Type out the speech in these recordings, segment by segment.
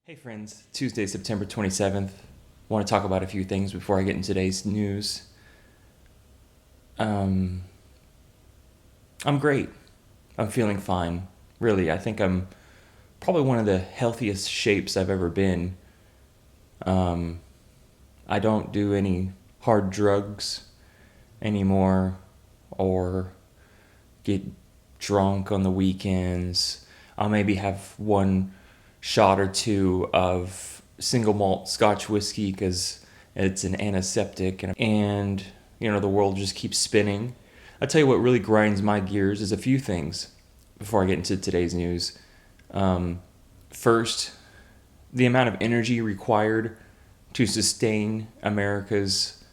Hey friends, Tuesday, September 27th. I want to talk about a few things before I get into today's news. Um, I'm great. I'm feeling fine. Really, I think I'm probably one of the healthiest shapes I've ever been. Um, I don't do any hard drugs anymore or get drunk on the weekends. I'll maybe have one shot or two of single malt Scotch whiskey because it's an antiseptic, and the world just keeps spinning. I'll tell you what really grinds my gears is a few things before I get into today's news. Um, First, the amount of energy required to sustain America's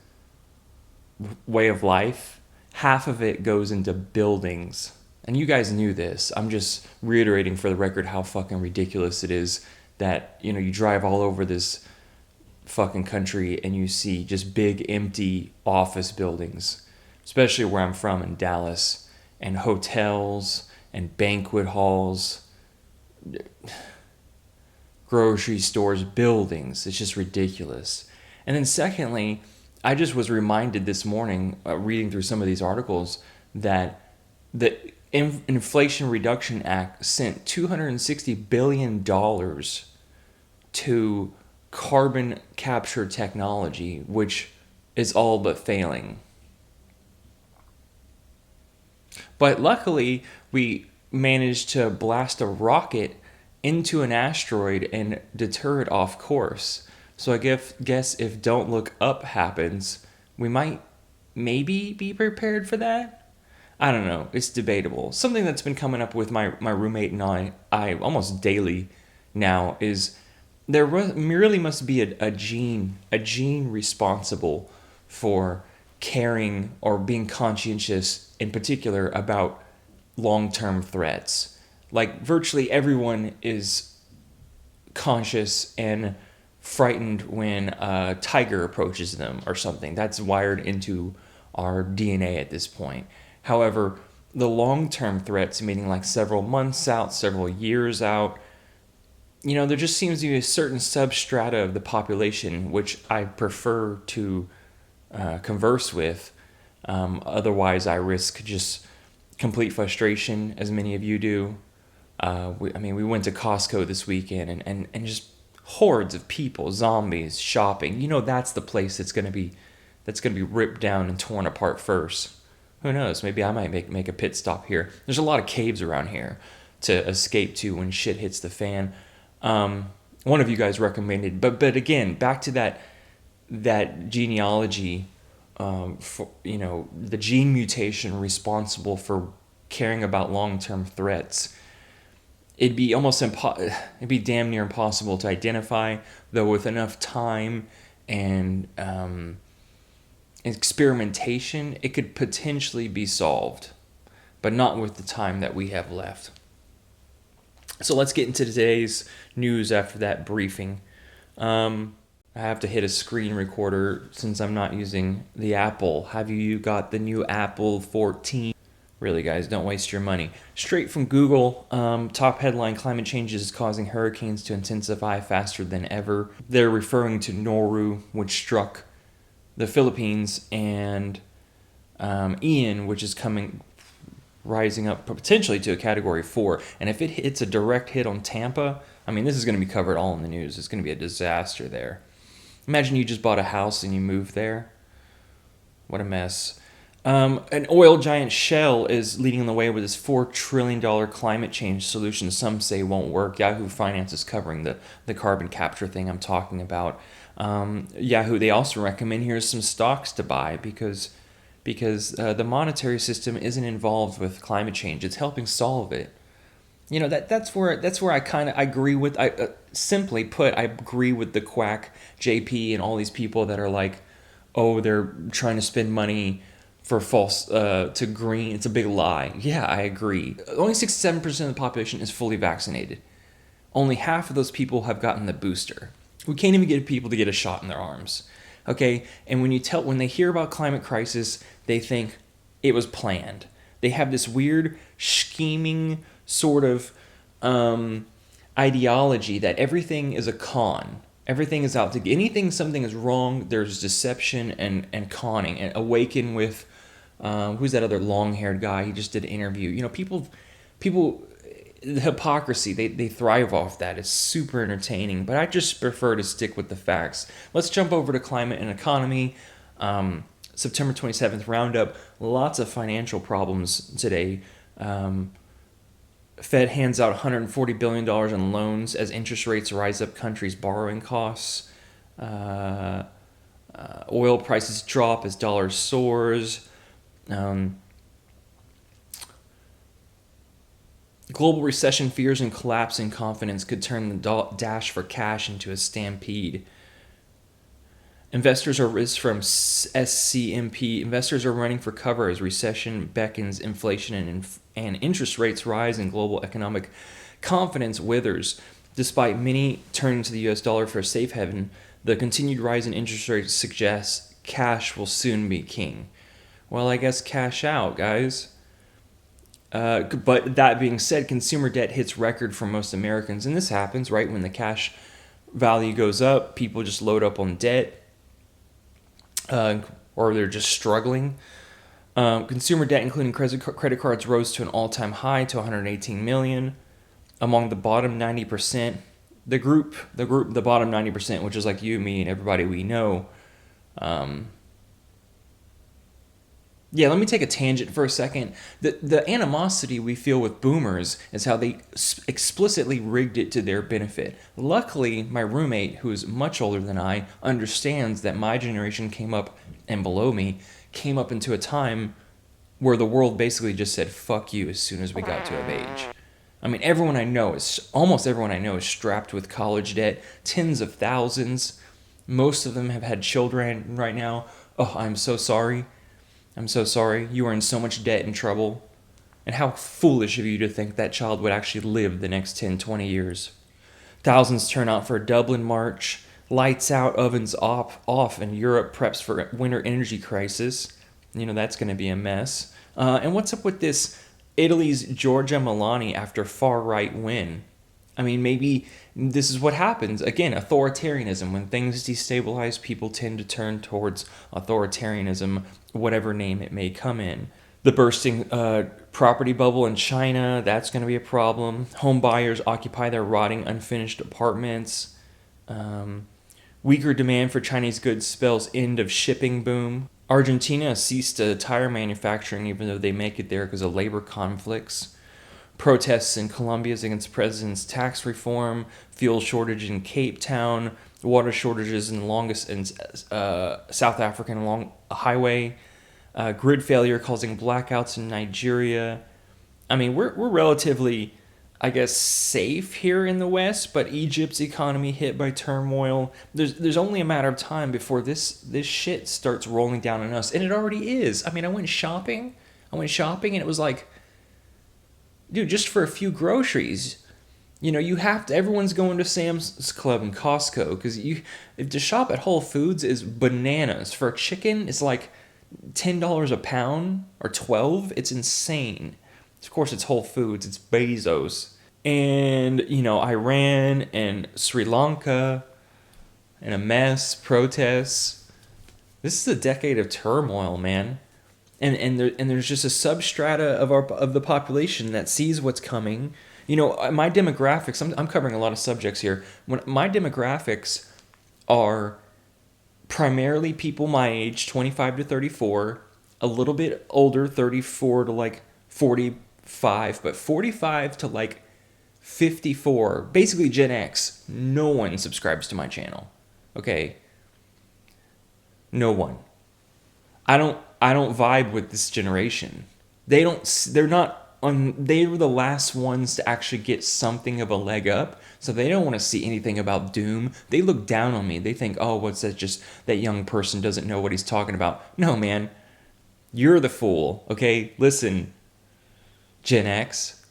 way of life, half of it goes into buildings. And you guys knew this. I'm just reiterating for the record how fucking ridiculous it is that, you drive all over this fucking country and you see just big empty office buildings, especially where I'm from in Dallas, and hotels and banquet halls, grocery stores, buildings. It's just ridiculous. And then secondly, I just was reminded this morning, reading through some of these articles, that the Inflation Reduction Act sent $260 billion to carbon capture technology, which is all but failing. But luckily, we managed to blast a rocket into an asteroid and deter it off course. So I guess if Don't Look Up happens, we might maybe be prepared for that. I don't know. It's debatable. Something that's been coming up with my roommate and I almost daily now is there really must be a gene responsible for caring or being conscientious in particular about long-term threats. Like virtually everyone is conscious and frightened when a tiger approaches them or something. That's wired into our DNA at this point. However, the long-term threats, meaning like several months out, several years out, there just seems to be a certain substrata of the population which I prefer to converse with. Otherwise, I risk just complete frustration, as many of you do. We went to Costco this weekend and just hordes of people, zombies, shopping. That's the place that's gonna be ripped down and torn apart first. Who knows? Maybe I might make a pit stop here. There's a lot of caves around here to escape to when shit hits the fan. One of you guys recommended, but again, back to that genealogy, for the gene mutation responsible for caring about long-term threats. It'd be it'd be damn near impossible to identify, though with enough time and experimentation, it could potentially be solved, but not with the time that we have left. So let's get into today's news after that briefing. I have to hit a screen recorder since I'm not using the Apple. Have you got the new Apple 14? Really, guys, don't waste your money. Straight from Google, top headline: climate change is causing hurricanes to intensify faster than ever. They're referring to Noru, which struck the Philippines, and Ian, which is rising up potentially to a category 4. And if it hits a direct hit on Tampa, this is going to be covered all in the news. It's going to be a disaster there. Imagine you just bought a house and you moved there. What a mess. An oil giant Shell is leading the way with its $4 trillion climate change solution some say won't work. Yahoo Finance is covering the carbon capture thing I'm talking about. Yahoo, they also recommend here's some stocks to buy because the monetary system isn't involved with climate change. It's helping solve it. That's where I kind of agree with. Simply put, I agree with the quack JP and all these people that are like, oh, they're trying to spend money for false to green. It's a big lie. Yeah, I agree. Only 67% of the population is fully vaccinated. Only half of those people have gotten the booster. We can't even get people to get a shot in their arms. Okay, and when they hear about climate crisis, they think it was planned. They have this weird scheming sort of ideology that everything is a con. Everything is out to get anything. Something is wrong. There's deception and conning. And Awaken with who's that other long-haired guy? He just did an interview. People, the hypocrisy. They thrive off that. It's super entertaining. But I just prefer to stick with the facts. Let's jump over to climate and economy. September 27th roundup. Lots of financial problems today. Fed hands out $140 billion in loans as interest rates rise up countries' borrowing costs. Oil prices drop as dollar soars. Global recession fears and collapsing confidence could turn the dash for cash into a stampede. Investors are risk from SCMP. Investors are running for cover as recession beckons, inflation and interest rates rise, and global economic confidence withers. Despite many turning to the U.S. dollar for a safe haven, the continued rise in interest rates suggests cash will soon be king. Well, I guess cash out, guys. But that being said, consumer debt hits record for most Americans, and this happens right when the cash value goes up. People just load up on debt. Or they're just struggling. Consumer debt, including credit cards, rose to an all-time high to 118 million. Among the bottom 90%, the bottom 90%, which is like you, me, and everybody we know. Let me take a tangent for a second. The animosity we feel with boomers is how they explicitly rigged it to their benefit. Luckily, my roommate, who is much older than I, understands that my generation came up, and below me, came up into a time where the world basically just said, fuck you, as soon as we got to of age. I mean, almost everyone I know is strapped with college debt, tens of thousands. Most of them have had children right now. Oh, I'm so sorry. I'm so sorry. You are in so much debt and trouble. And how foolish of you to think that child would actually live the next 10, 20 years. Thousands turn out for a Dublin march. Lights out, ovens off, and Europe preps for winter energy crisis. That's going to be a mess. And what's up with this Italy's Giorgia Meloni after far-right win? I mean, maybe this is what happens. Again, authoritarianism. When things destabilize, people tend to turn towards authoritarianism, whatever name it may come in. The bursting property bubble in China, that's going to be a problem. Home buyers occupy their rotting, unfinished apartments. Weaker demand for Chinese goods spells end of shipping boom. Argentina ceased tire manufacturing even though they make it there because of labor conflicts. Protests in Colombia against president's tax reform, fuel shortage in Cape Town, water shortages in South African long highway, grid failure causing blackouts in Nigeria. I mean, we're relatively, I guess, safe here in the West, but Egypt's economy hit by turmoil. There's only a matter of time before this shit starts rolling down on us, and it already is. I mean, I went shopping, and it was like, dude, just for a few groceries, you have to. Everyone's going to Sam's Club and Costco because if to shop at Whole Foods is bananas. For a chicken, it's like $10 a pound or $12. It's insane. Of course, it's Whole Foods. It's Bezos, and Iran and Sri Lanka, and a mess, protests. This is a decade of turmoil, man. And there's just a substrata of the population that sees what's coming. My demographics. I'm covering a lot of subjects here. My demographics are primarily people my age, 25 to 34, a little bit older, 34 to like 45, but 45 to like 54, basically Gen X. No one subscribes to my channel. Okay? No one. I don't vibe with this generation. They were the last ones to actually get something of a leg up, so they don't want to see anything about doom. They look down on me. They think, oh, what's that, just that young person doesn't know what he's talking about. No, man. You're the fool, okay? Listen, Gen X.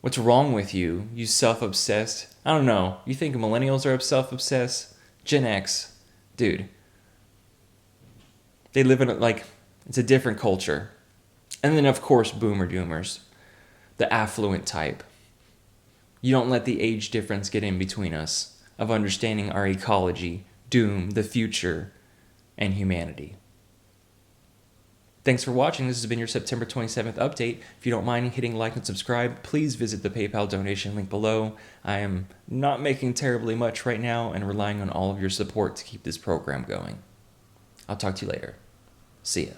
What's wrong with you? You self-obsessed. I don't know. You think millennials are self-obsessed? Gen X. Dude. They live in it's a different culture. And then, of course, boomer doomers. The affluent type. You don't let the age difference get in between us of understanding our ecology, doom, the future, and humanity. Thanks for watching. This has been your September 27th update. If you don't mind hitting like and subscribe, please visit the PayPal donation link below. I am not making terribly much right now and relying on all of your support to keep this program going. I'll talk to you later. See ya.